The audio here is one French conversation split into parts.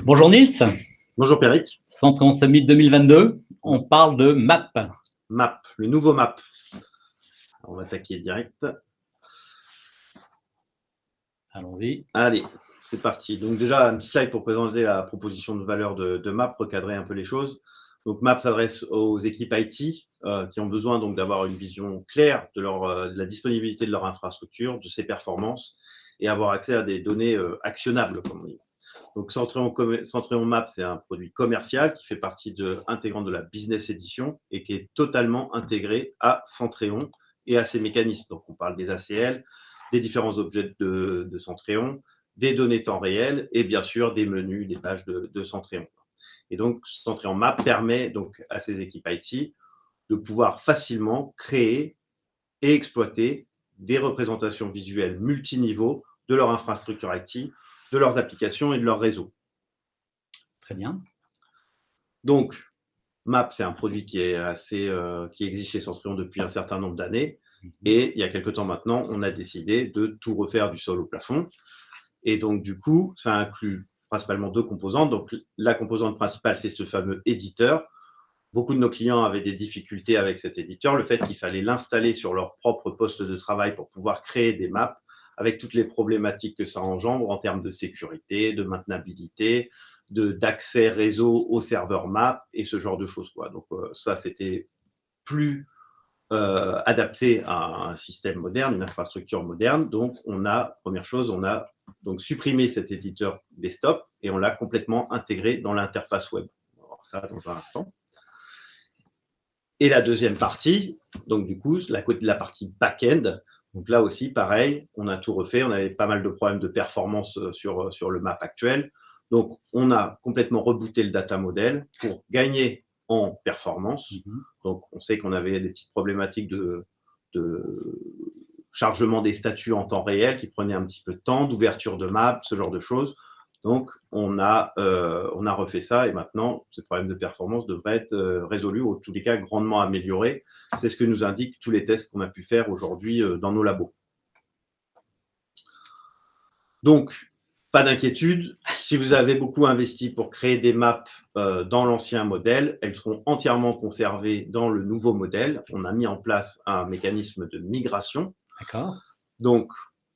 Bonjour Nils, Bonjour Pierrick. Centréon Summit 2022, on parle de MAP. MAP, le nouveau MAP. On va attaquer direct. Allons-y. Allez, c'est parti. Donc déjà, un petit slide pour présenter la proposition de valeur de MAP, recadrer un peu les choses. Donc MAP s'adresse aux équipes IT qui ont besoin donc d'avoir une vision claire de la disponibilité de leur infrastructure, de ses performances et avoir accès à des données actionnables, comme on dit. Donc Centréon MAP, c'est un produit commercial qui fait partie intégrante de la Business Edition et qui est totalement intégré à Centréon et à ses mécanismes. Donc on parle des ACL, des différents objets de Centréon, des données temps réel et bien sûr des menus, des pages de Centréon. Et donc Centréon MAP permet donc à ces équipes IT de pouvoir facilement créer et exploiter des représentations visuelles multiniveaux de leur infrastructure IT, de leurs applications et de leur réseau. Très bien. Donc, MAP, c'est un produit qui existe chez Centréon depuis un certain nombre d'années. Et il y a quelque temps maintenant, on a décidé de tout refaire du sol au plafond. Et donc, du coup, ça inclut principalement deux composantes. Donc, la composante principale, c'est ce fameux éditeur. Beaucoup de nos clients avaient des difficultés avec cet éditeur. Le fait qu'il fallait l'installer sur leur propre poste de travail pour pouvoir créer des maps, avec toutes les problématiques que ça engendre en termes de sécurité, de maintenabilité, d'accès réseau au serveur map et ce genre de choses, quoi. Donc ça, c'était plus adapté à un système moderne, une infrastructure moderne. Donc première chose, on a donc supprimé cet éditeur desktop et on l'a complètement intégré dans l'interface web. On va voir ça dans un instant. Et la deuxième partie, donc du coup, la partie back-end. Donc là aussi, pareil, on a tout refait. On avait pas mal de problèmes de performance sur le map actuel. Donc, on a complètement rebooté le data model pour gagner en performance. Donc, on sait qu'on avait des petites problématiques de chargement des statuts en temps réel qui prenaient un petit peu de temps, d'ouverture de map, ce genre de choses. Donc, on a refait ça et maintenant, ce problème de performance devrait être résolu ou en tous les cas grandement amélioré. C'est ce que nous indiquent tous les tests qu'on a pu faire aujourd'hui dans nos labos. Donc, pas d'inquiétude. Si vous avez beaucoup investi pour créer des maps dans l'ancien modèle, elles seront entièrement conservées dans le nouveau modèle. On a mis en place un mécanisme de migration. D'accord. Donc,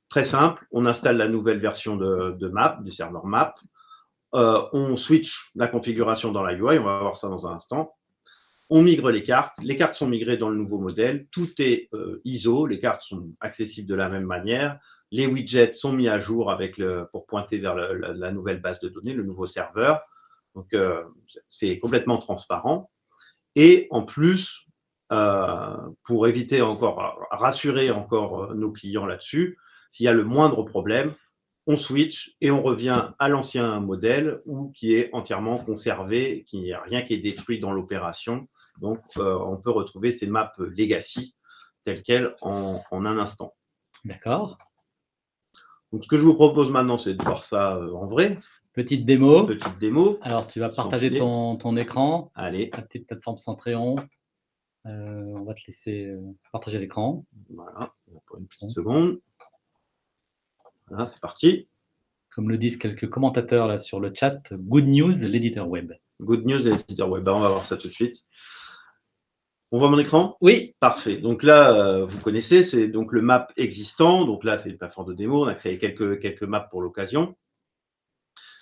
très simple, on installe la nouvelle version de map, du serveur map. On switch la configuration dans la UI, on va voir ça dans un instant. On migre les cartes sont migrées dans le nouveau modèle, tout est ISO, les cartes sont accessibles de la même manière, les widgets sont mis à jour pour pointer vers la nouvelle base de données, le nouveau serveur. Donc, c'est complètement transparent. Et en plus, pour éviter rassurer encore nos clients là-dessus, s'il y a le moindre problème, on switch et on revient à l'ancien modèle qui est entièrement conservé, qu'il n'y a rien qui est détruit dans l'opération. Donc, on peut retrouver ces maps legacy telles quelles en un instant. D'accord. Donc, ce que je vous propose maintenant, c'est de voir ça en vrai. Petite démo. Petite démo. Alors, tu vas partager ton écran. Allez. La petite plateforme Centréon. On va te laisser partager l'écran. Voilà, pour une petite seconde. Voilà, c'est parti. Comme le disent quelques commentateurs là sur le chat, good news, l'éditeur web. Good news, l'éditeur web. On va voir ça tout de suite. On voit mon écran? Oui. Parfait. Donc là, vous connaissez, c'est donc le map existant. Donc là, c'est une plateforme de démo. On a créé quelques maps pour l'occasion.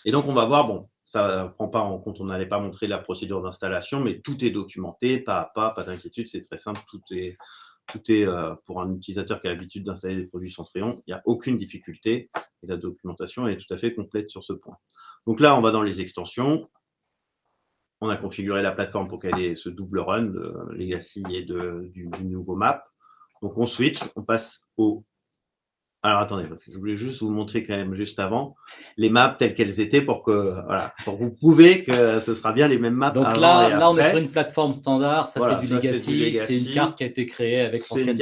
Et donc, on va voir, bon, ça ne prend pas en compte, on n'allait pas montrer la procédure d'installation, mais tout est documenté, pas à pas d'inquiétude, c'est très simple. Tout est pour un utilisateur qui a l'habitude d'installer des produits Centréon, il n'y a aucune difficulté et la documentation est tout à fait complète sur ce point. Donc là, on va dans les extensions. On a configuré la plateforme pour qu'elle ait ce double run de Legacy et du nouveau map. Donc, on switch, on passe au… Alors, attendez, parce que je voulais juste vous montrer quand même juste avant les maps telles qu'elles étaient pour vous prouver que ce sera bien les mêmes maps Donc avant là, et après. Là, on est sur une plateforme standard, ça voilà, c'est du Legacy, c'est une carte qui a été créée avec l'ancien éditeur.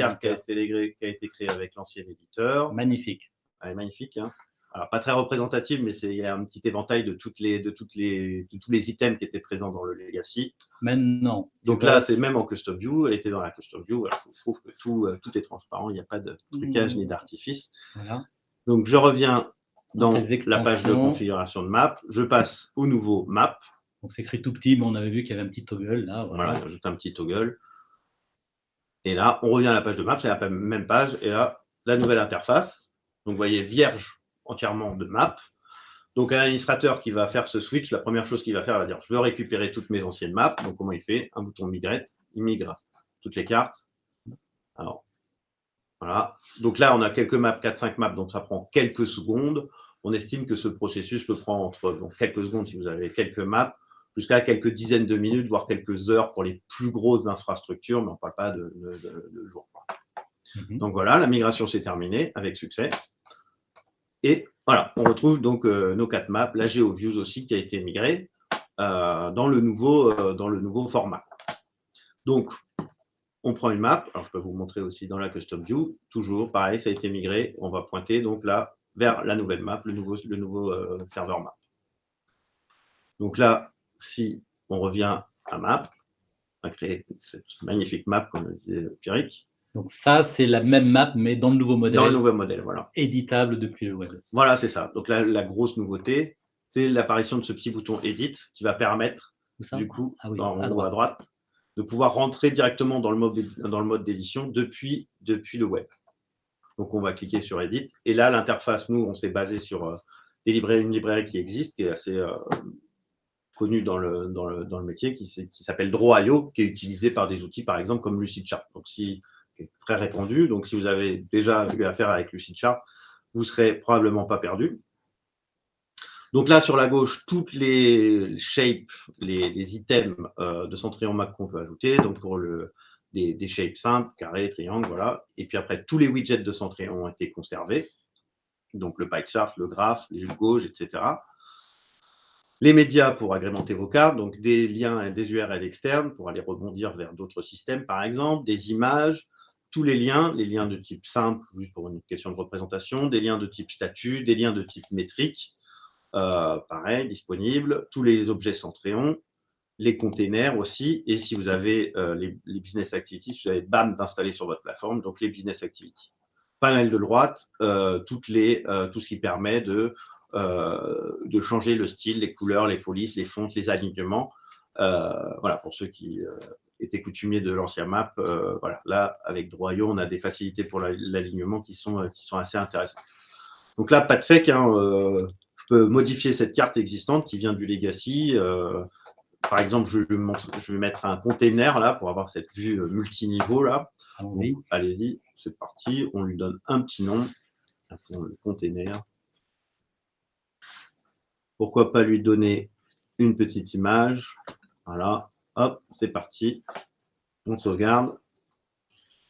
C'est une carte qui a été créée avec l'ancien éditeur. Magnifique. Elle est magnifique, hein. Alors, pas très représentative, mais il y a un petit éventail de tous les items qui étaient présents dans le Legacy. Maintenant. Donc là, c'est même en custom view. Elle était dans la custom view. Voilà, je trouve que tout est transparent. Il n'y a pas de trucage ni d'artifice. Voilà. Donc, je reviens dans les la page de extensions. configuration de map. Je passe au nouveau map. Donc c'est écrit tout petit, mais on avait vu qu'il y avait un petit toggle là. Voilà, j'ajoute un petit toggle. Et là, on revient à la page de map, c'est la même page. Et là, la nouvelle interface. Donc, vous voyez, vierge entièrement de map. Donc, un administrateur qui va faire ce switch, la première chose qu'il va faire, il va dire, je veux récupérer toutes mes anciennes maps. Donc, comment il fait? Un bouton migrate, il migre toutes les cartes. Alors, voilà. Donc là, on a quelques maps, 4-5 maps, donc ça prend quelques secondes. On estime que ce processus peut prendre entre quelques secondes si vous avez quelques maps, jusqu'à quelques dizaines de minutes, voire quelques heures pour les plus grosses infrastructures, mais on ne parle pas de jours. Donc voilà, la migration s'est terminée avec succès. Et voilà, on retrouve donc nos 4 maps, la GeoViews aussi qui a été migrée dans le nouveau format. Donc, on prend une map, alors je peux vous montrer aussi dans la Custom View, toujours pareil, ça a été migré, on va pointer donc là vers la nouvelle map, le nouveau serveur map. Donc là, si on revient à map, on va créer cette magnifique map, comme le disait Pierrick. Donc ça, c'est la même map, mais dans le nouveau modèle. Dans le nouveau modèle, voilà. Éditable depuis le web. Voilà, c'est ça. Donc là, la grosse nouveauté, c'est l'apparition de ce petit bouton Edit qui va permettre, du coup, en haut à droite, de pouvoir rentrer directement dans le mode d'édition depuis le web. Donc, on va cliquer sur Edit. Et là, l'interface, nous, on s'est basé sur une librairie qui existe, qui est assez connue dans le métier, qui s'appelle Draw.io, qui est utilisée par des outils, par exemple, comme Lucidchart. Donc, qui est très répandu. Donc, si vous avez déjà eu affaire avec Lucidchart, vous ne serez probablement pas perdu. Donc là, sur la gauche, toutes les shapes, les items de Centrion Map qu'on peut ajouter. Donc pour des shapes simples, carré, triangle, voilà. Et puis après, tous les widgets de Centrion ont été conservés. Donc le pie chart, le graphe, les gauges, etc. Les médias pour agrémenter vos cartes, donc des liens et des URL externes pour aller rebondir vers d'autres systèmes, par exemple, des images, tous les liens de type simple, juste pour une question de représentation, des liens de type statut, des liens de type métrique. Pareil, disponible, tous les objets Centrion, les containers aussi, et si vous avez les business activities, si vous avez BAM d'installer sur votre plateforme, donc les business activities. Panel de droite, tout ce qui permet de changer le style, les couleurs, les polices, les fontes, les alignements. Voilà, pour ceux qui étaient coutumiers de l'ancien map, voilà, là, avec Draw.io, on a des facilités pour l'alignement qui sont assez intéressantes. Donc là, pas de fake, hein, je peux modifier cette carte existante qui vient du Legacy. Par exemple, je vais mettre un container là pour avoir cette vue multiniveau là. Allez-y, c'est parti. On lui donne un petit nom. Le container. Pourquoi pas lui donner une petite image? Voilà. Hop, c'est parti. On sauvegarde.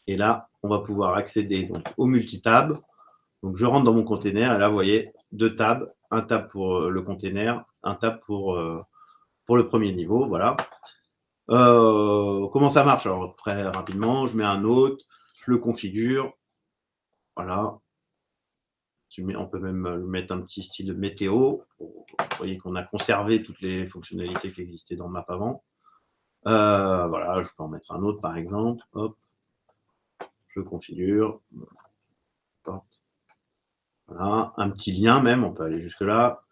Et là, on va pouvoir accéder donc, au multitab. Donc, je rentre dans mon container et là, vous voyez, 2 tabs. Un tab pour le container, un tab pour le premier niveau. Voilà. Comment ça marche? Alors, très rapidement, je mets un autre, je le configure. Voilà. On peut même mettre un petit style de météo. Vous voyez qu'on a conservé toutes les fonctionnalités qui existaient dans Map avant. Voilà, je peux en mettre un autre, par exemple. Hop. Je configure. Voilà, un petit lien même, on peut aller jusque-là.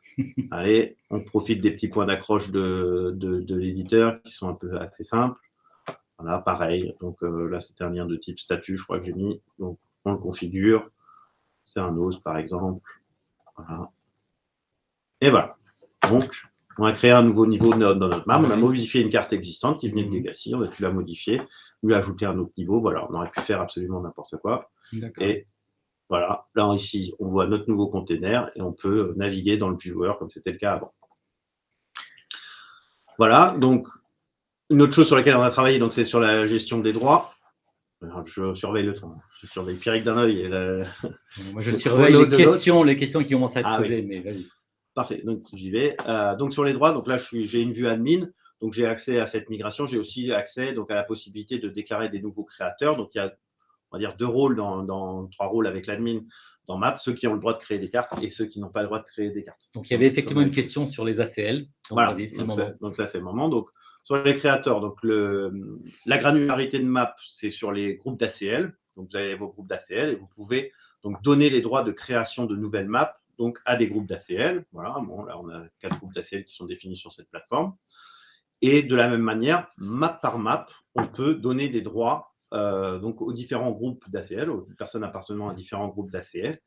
Allez, on profite des petits points d'accroche de l'éditeur qui sont un peu assez simples. Voilà, pareil. Donc là, c'est un lien de type statut, je crois que j'ai mis. Donc, on le configure. C'est un OS, par exemple. Voilà. Et voilà. Donc, on a créé un nouveau niveau dans notre map. On a modifié une carte existante qui venait de Legacy. On a pu la modifier, lui ajouter un autre niveau. Voilà, on aurait pu faire absolument n'importe quoi. Et voilà, là ici, on voit notre nouveau container et on peut naviguer dans le viewer comme c'était le cas avant. Voilà, donc une autre chose sur laquelle on a travaillé, donc c'est sur la gestion des droits. Alors, je surveille le temps, je surveille Pierrick d'un œil. Moi, je surveille les questions qui commencent à être posées, mais vas-y. Parfait, donc j'y vais. Donc sur les droits, donc là j'ai une vue admin, donc j'ai accès à cette migration. J'ai aussi accès donc à la possibilité de déclarer des nouveaux créateurs. Donc il y a, on va dire, 2 rôles dans 3 rôles avec l'admin dans Map, ceux qui ont le droit de créer des cartes et ceux qui n'ont pas le droit de créer des cartes. Donc il y avait effectivement une question sur les ACL. Donc, voilà, donc là c'est le moment. Donc sur les créateurs, donc la granularité de Map, c'est sur les groupes d'ACL. Donc vous avez vos groupes d'ACL et vous pouvez donc donner les droits de création de nouvelles maps. donc à des groupes d'ACL. Voilà, bon, là, on a 4 groupes d'ACL qui sont définis sur cette plateforme. Et de la même manière, map par map, on peut donner des droits donc aux différents groupes d'ACL, aux personnes appartenant à différents groupes d'ACL.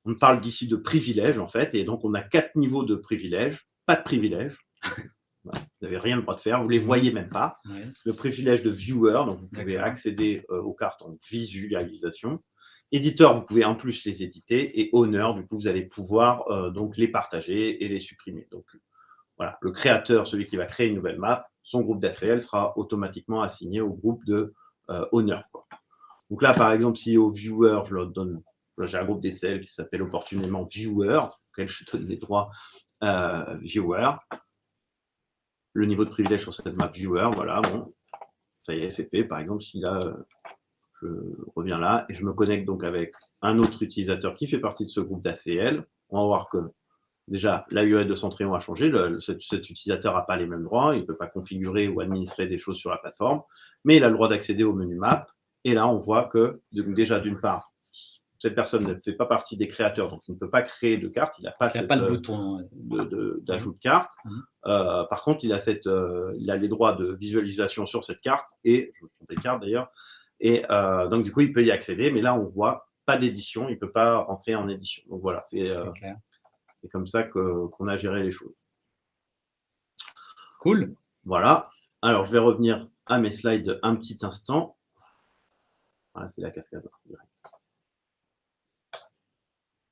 On parle d'ici de privilèges, en fait, et donc on a 4 niveaux de privilèges. Pas de privilèges. Vous n'avez rien le droit de faire, vous ne les voyez même pas. Ouais. Le privilège de viewer, donc vous pouvez accéder aux cartes en visualisation. Éditeur, vous pouvez en plus les éditer. Et owner, du coup, vous allez pouvoir donc les partager et les supprimer. Donc voilà, le créateur, celui qui va créer une nouvelle map, son groupe d'ACL sera automatiquement assigné au groupe de owner. Donc là, par exemple, si au viewer, je leur donne, j'ai un groupe d'ACL qui s'appelle opportunément viewer, auquel je donne les droits viewer. Le niveau de privilège sur cette map viewer, voilà, bon, ça y est, c'est fait. Par exemple, si là, je reviens là et je me connecte donc avec un autre utilisateur qui fait partie de ce groupe d'ACL, on va voir que déjà, la URL de Centrion a changé. Cet utilisateur n'a pas les mêmes droits. Il ne peut pas configurer ou administrer des choses sur la plateforme, mais il a le droit d'accéder au menu map. Et là, on voit que déjà, d'une part, cette personne ne fait pas partie des créateurs, donc il ne peut pas créer de carte. Il n'a pas, le bouton d'ajout de carte. Par contre, il a les droits de visualisation sur cette carte et je me trompe des cartes d'ailleurs. Et donc du coup, il peut y accéder, mais là, on voit pas d'édition. Il ne peut pas rentrer en édition. Donc voilà, c'est comme ça qu'on a géré les choses. Cool. Voilà. Alors, je vais revenir à mes slides un petit instant. Voilà, c'est la cascade.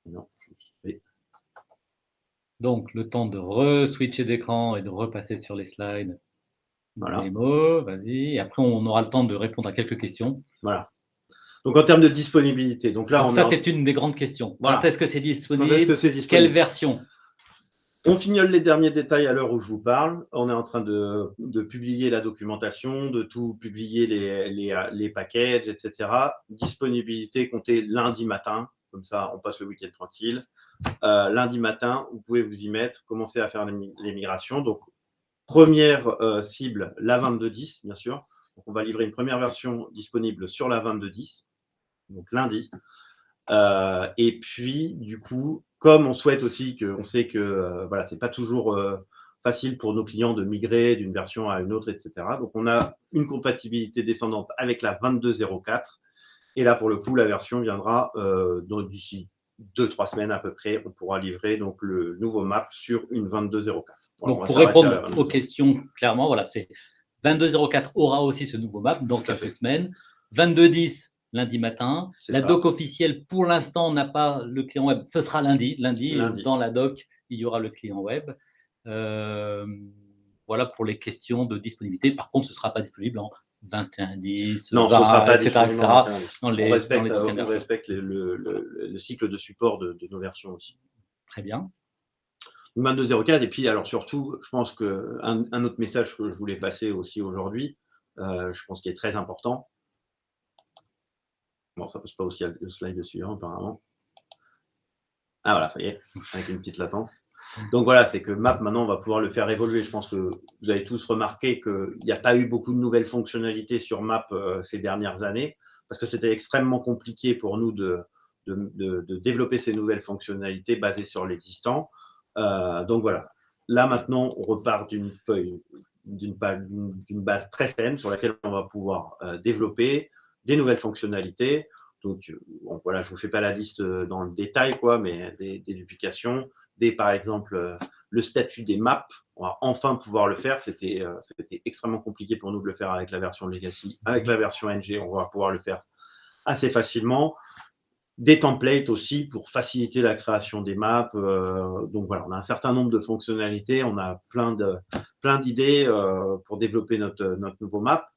Non, donc, le temps de re-switcher d'écran et de repasser sur les slides. Voilà. Démo, vas-y. Et après, on aura le temps de répondre à quelques questions. Voilà. Donc, en termes de disponibilité. Donc, là, ça, c'est une des grandes questions. Voilà. Quand est-ce que c'est disponible? Quand est-ce que c'est disponible? Quelle version? On fignole les derniers détails à l'heure où je vous parle. On est en train de publier la documentation, de tout publier les packages, etc. Disponibilité comptez lundi matin. Comme ça, on passe le week-end tranquille. Lundi matin, vous pouvez vous y mettre, commencer à faire les migrations. Donc, première cible, la 22.10, bien sûr. Donc, on va livrer une première version disponible sur la 22.10, donc lundi. Et puis, du coup, comme on souhaite aussi on sait que voilà, c'est pas toujours facile pour nos clients de migrer d'une version à une autre, etc. Donc, on a une compatibilité descendante avec la 22.04. Et là, pour le coup, la version viendra d'ici 2-3 semaines à peu près. On pourra livrer donc le nouveau map sur une 22.04. Voilà, donc, pour répondre aux questions, clairement, voilà, c'est 22.04 aura aussi ce nouveau map dans quelques semaines. 22.10 lundi matin. La doc officielle, pour l'instant, n'a pas le client web. Ce sera lundi. Lundi. Dans la doc, il y aura le client web. Voilà pour les questions de disponibilité. Par contre, ce ne sera pas disponible en 21.10, non, 20, ce sera pas etc. On respecte le cycle de support de nos versions aussi. Très bien. 22.04. Et puis, alors surtout, je pense qu'un autre message que je voulais passer aussi aujourd'hui, je pense qu'il est très important. Bon, ça ne pose pas aussi le slide suivant, apparemment. Ah voilà, ça y est, avec une petite latence. Donc voilà, c'est que Map, maintenant, on va pouvoir le faire évoluer. Je pense que vous avez tous remarqué qu'il n'y a pas eu beaucoup de nouvelles fonctionnalités sur Map ces dernières années, parce que c'était extrêmement compliqué pour nous de développer ces nouvelles fonctionnalités basées sur l'existant. Donc voilà, là maintenant, on repart d'une base très saine sur laquelle on va pouvoir développer des nouvelles fonctionnalités. Donc, bon, voilà, je ne vous fais pas la liste dans le détail, quoi, mais des duplications, par exemple, le statut des maps, on va enfin pouvoir le faire. C'était extrêmement compliqué pour nous de le faire avec la version Legacy. Avec la version NG, on va pouvoir le faire assez facilement. Des templates aussi pour faciliter la création des maps. Donc voilà, on a un certain nombre de fonctionnalités, on a plein d'idées pour développer notre nouveau map.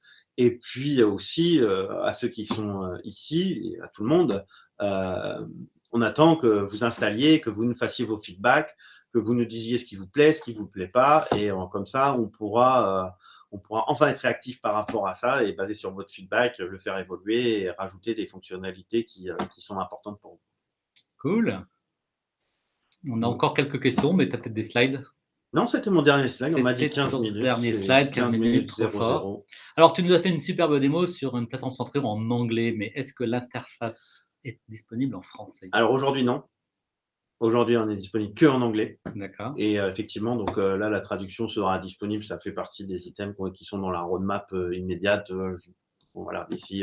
Et puis aussi, à ceux qui sont ici, et à tout le monde, on attend que vous installiez, que vous nous fassiez vos feedbacks, que vous nous disiez ce qui vous plaît, ce qui ne vous plaît pas. Et comme ça, on pourra enfin être réactif par rapport à ça et basé sur votre feedback, le faire évoluer et rajouter des fonctionnalités qui sont importantes pour vous. Cool. On a encore quelques questions, mais tu as peut-être des slides. Non, c'était mon dernier slide. On m'a dit 15 minutes. Dernier slide, 15 minutes, trop fort. Alors, tu nous as fait une superbe démo sur une plateforme Centrion en anglais, mais est-ce que l'interface est disponible en français? Alors, aujourd'hui, non. Aujourd'hui, on est disponible que en anglais. D'accord. Et effectivement, donc là, la traduction sera disponible. Ça fait partie des items qui sont dans la roadmap immédiate. Voilà, d'ici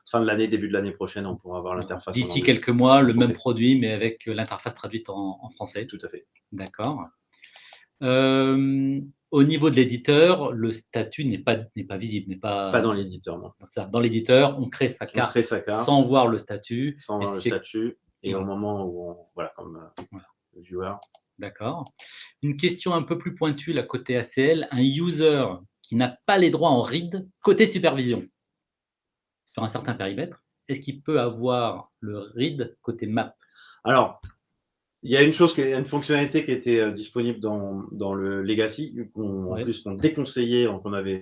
fin de l'année, début de l'année prochaine, on pourra avoir l'interface. D'ici quelques mois, le même produit, mais avec l'interface traduite en français. Tout à fait. D'accord. Au niveau de l'éditeur, le statut n'est pas visible, pas dans l'éditeur, non. Dans l'éditeur, on crée sa carte, sans voir le statut. Sans voir le statut. Et au moment où voilà, comme le viewer. D'accord. Une question un peu plus pointue, là, côté ACL, un user qui n'a pas les droits en read, côté supervision, sur un certain périmètre, est-ce qu'il peut avoir le read côté map? Alors, il y a une fonctionnalité qui était disponible dans le Legacy, en plus qu'on déconseillait, qu'on avait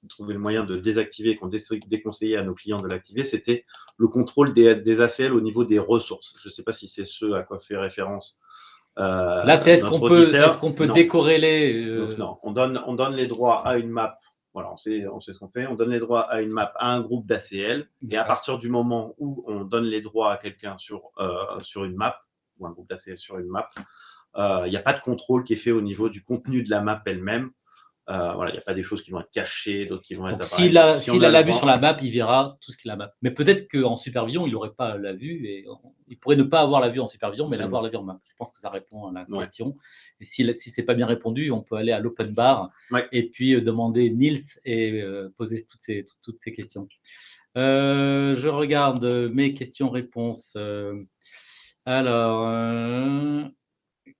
trouvé le moyen de désactiver, qu'on déconseillait à nos clients de l'activer, c'était le contrôle des ACL au niveau des ressources. Je ne sais pas si c'est ce à quoi fait référence. Là, c'est est-ce qu'on peut décorréler Donc, non, on donne les droits à une map. Voilà, on sait ce qu'on fait. On donne les droits à une map à un groupe d'ACL. Et à partir du moment où on donne les droits à quelqu'un sur une map, ou un groupe d'ACL sur une map, il n'y a pas de contrôle qui est fait au niveau du contenu de la map elle-même. Voilà, il n'y a pas des choses qui vont être cachées, d'autres qui vont être apparues. S'il a la vue sur la map, il verra tout ce qu'il a map. Mais peut-être qu'en supervision, il n'aurait pas la vue et il pourrait ne pas avoir la vue en supervision, mais avoir la vue en map. Je pense que ça répond à la question. Et si ce n'est pas bien répondu, on peut aller à l'open bar et puis demander Nils et poser toutes ces questions. Je regarde mes questions-réponses. Alors,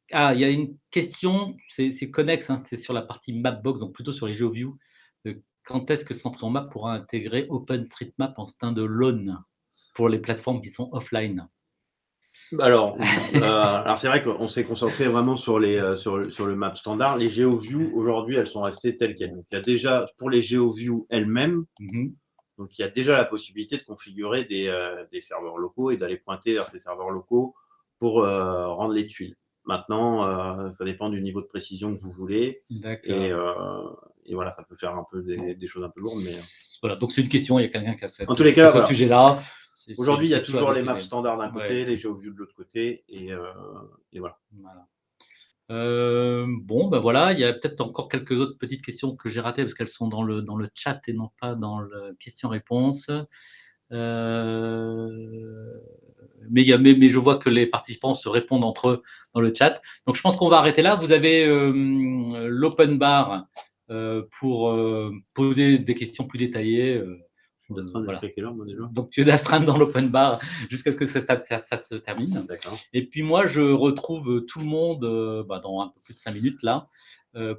il y a une question, c'est connexe, hein, c'est sur la partie Mapbox, donc plutôt sur les GeoView. Quand est-ce que Centrion Map pourra intégrer OpenStreetMap en stand-alone pour les plateformes qui sont offline? Alors c'est vrai qu'on s'est concentré vraiment sur le map standard. Les GeoView, aujourd'hui, elles sont restées telles quelles. Donc, il y a déjà, pour les GeoView elles-mêmes, donc il y a déjà la possibilité de configurer des serveurs locaux et d'aller pointer vers ces serveurs locaux pour rendre les tuiles. Maintenant, ça dépend du niveau de précision que vous voulez. Et voilà, ça peut faire un peu des choses un peu lourdes. Mais voilà, donc c'est une question, il y a quelqu'un qui a en tous les cas, ce sujet-là. Aujourd'hui, il y a toujours les maps standards d'un côté, les GeoView de l'autre côté, et voilà. Bon, ben voilà, il y a peut-être encore quelques autres petites questions que j'ai ratées parce qu'elles sont dans le chat et non pas dans le question-réponse. Mais je vois que les participants se répondent entre eux dans le chat. Donc, je pense qu'on va arrêter là. Vous avez l'open bar pour poser des questions plus détaillées. Voilà. Donc, tu es d'astreinte dans l'open bar jusqu'à ce que ça se termine. Et puis, moi, je retrouve tout le monde dans un peu plus de 5 minutes là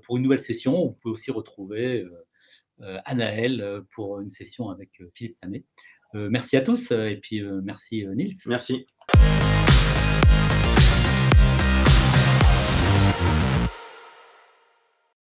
pour une nouvelle session. On peut aussi retrouver Anaël pour une session avec Philippe Samet. Merci à tous et puis merci Nils. Merci.